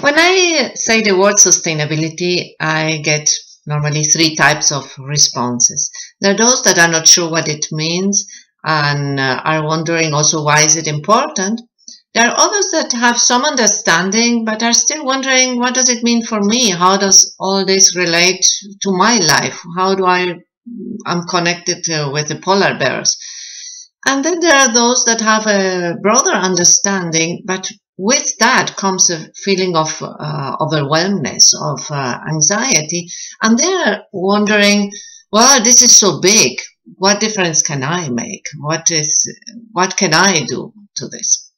When I say the word sustainability, I get normally three types of responses. There are those that are not sure what it means and are wondering also why is it important. There are others that have some understanding but are still wondering what does it mean for me? How does all this relate to my life? How do I'm connected with the polar bears? And then there are those that have a broader understanding, but with that comes a feeling of overwhelmness, of anxiety, and they're wondering, well, this is so big. What difference can I make? What can I do to this?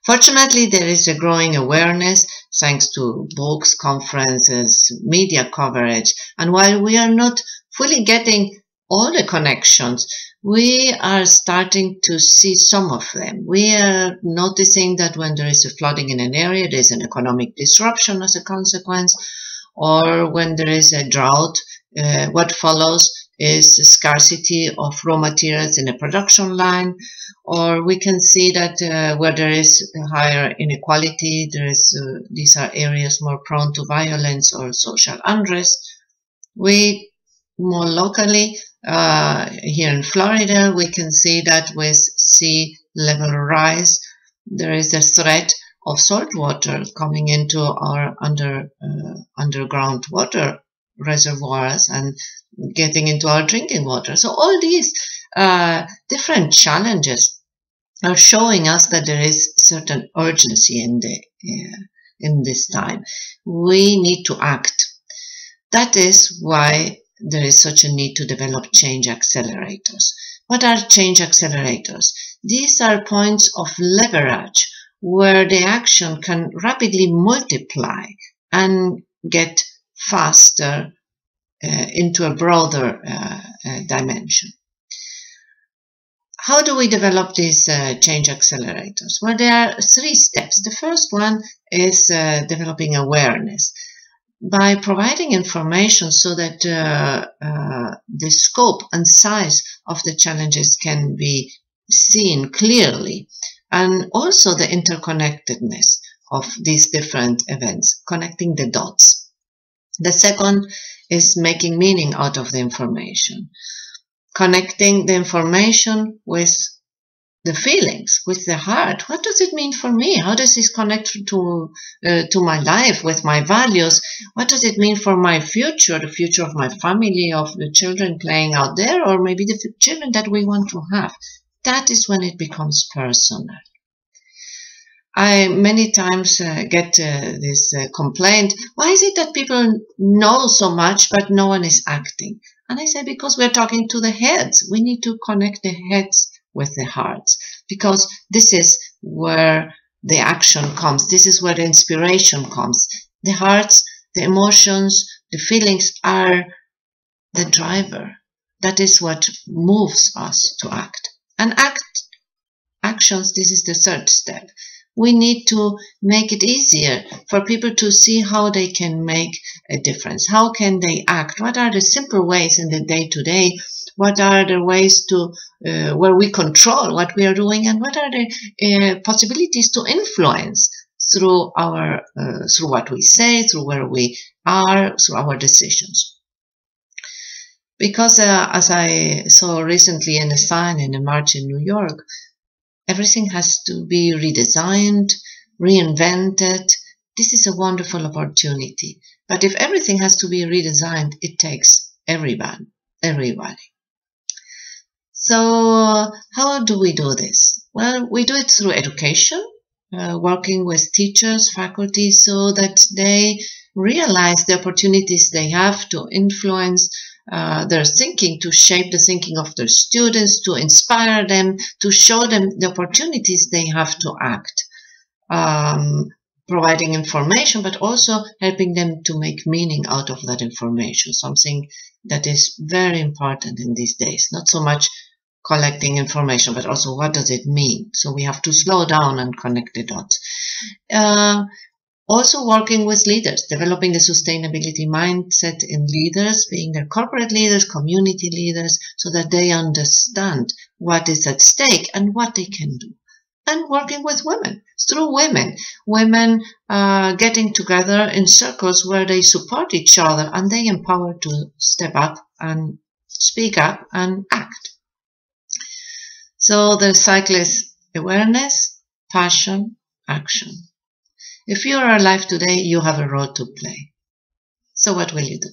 Fortunately, there is a growing awareness thanks to books, conferences, media coverage, and while we are not fully getting all the connections, we are starting to see some of them. We are noticing that when there is a flooding in an area, there is an economic disruption as a consequence, or when there is a drought, what follows is a scarcity of raw materials in a production line, or we can see that where there is higher inequality, these are areas more prone to violence or social unrest. We more locally, here in Florida, we can see that with sea level rise, there is a threat of salt water coming into our underground water reservoirs and getting into our drinking water. So all these different challenges are showing us that there is certain urgency in this time. We need to act. That is why there is such a need to develop change accelerators. What are change accelerators? These are points of leverage where the action can rapidly multiply and get faster into a broader dimension. How do we develop these change accelerators? Well, there are three steps. The first one is developing awareness. By providing information so that the scope and size of the challenges can be seen clearly, and also the interconnectedness of these different events, connecting the dots. The second is making meaning out of the information, connecting the information with the feelings, with the heart. What does it mean for me? How does this connect to my life, with my values? What does it mean for my future, the future of my family, of the children playing out there, or maybe the children that we want to have? That is when it becomes personal. I many times get this complaint, why is it that people know so much but no one is acting? And I say, because we're talking to the heads. We need to connect the heads with the hearts, because this is where the action comes. This is where the inspiration comes. The hearts, the emotions, the feelings are the driver. That is what moves us to act. And actions, this is the third step. We need to make it easier for people to see how they can make a difference. How can they act? What are the simple ways in the day-to-day? What are the ways to where we control what we are doing, and what are the possibilities to influence through through what we say, through where we are, through our decisions? Because as I saw recently in a sign in a march in New York, everything has to be redesigned, reinvented. This is a wonderful opportunity. But if everything has to be redesigned, it takes everybody. So how do we do this? Well, we do it through education, working with teachers, faculty, so that they realize the opportunities they have to influence their thinking, to shape the thinking of their students, to inspire them, to show them the opportunities they have to act. Providing information, but also helping them to make meaning out of that information, something that is very important in these days. Not so much collecting information, but also what does it mean? So we have to slow down and connect the dots. Also working with leaders, developing the sustainability mindset in leaders, being their corporate leaders, community leaders, so that they understand what is at stake and what they can do. and working with women. It's through women getting together in circles where they support each other and they empower to step up and speak up and act. So the cycle is awareness, passion, action. If you are alive today, you have a role to play. So what will you do?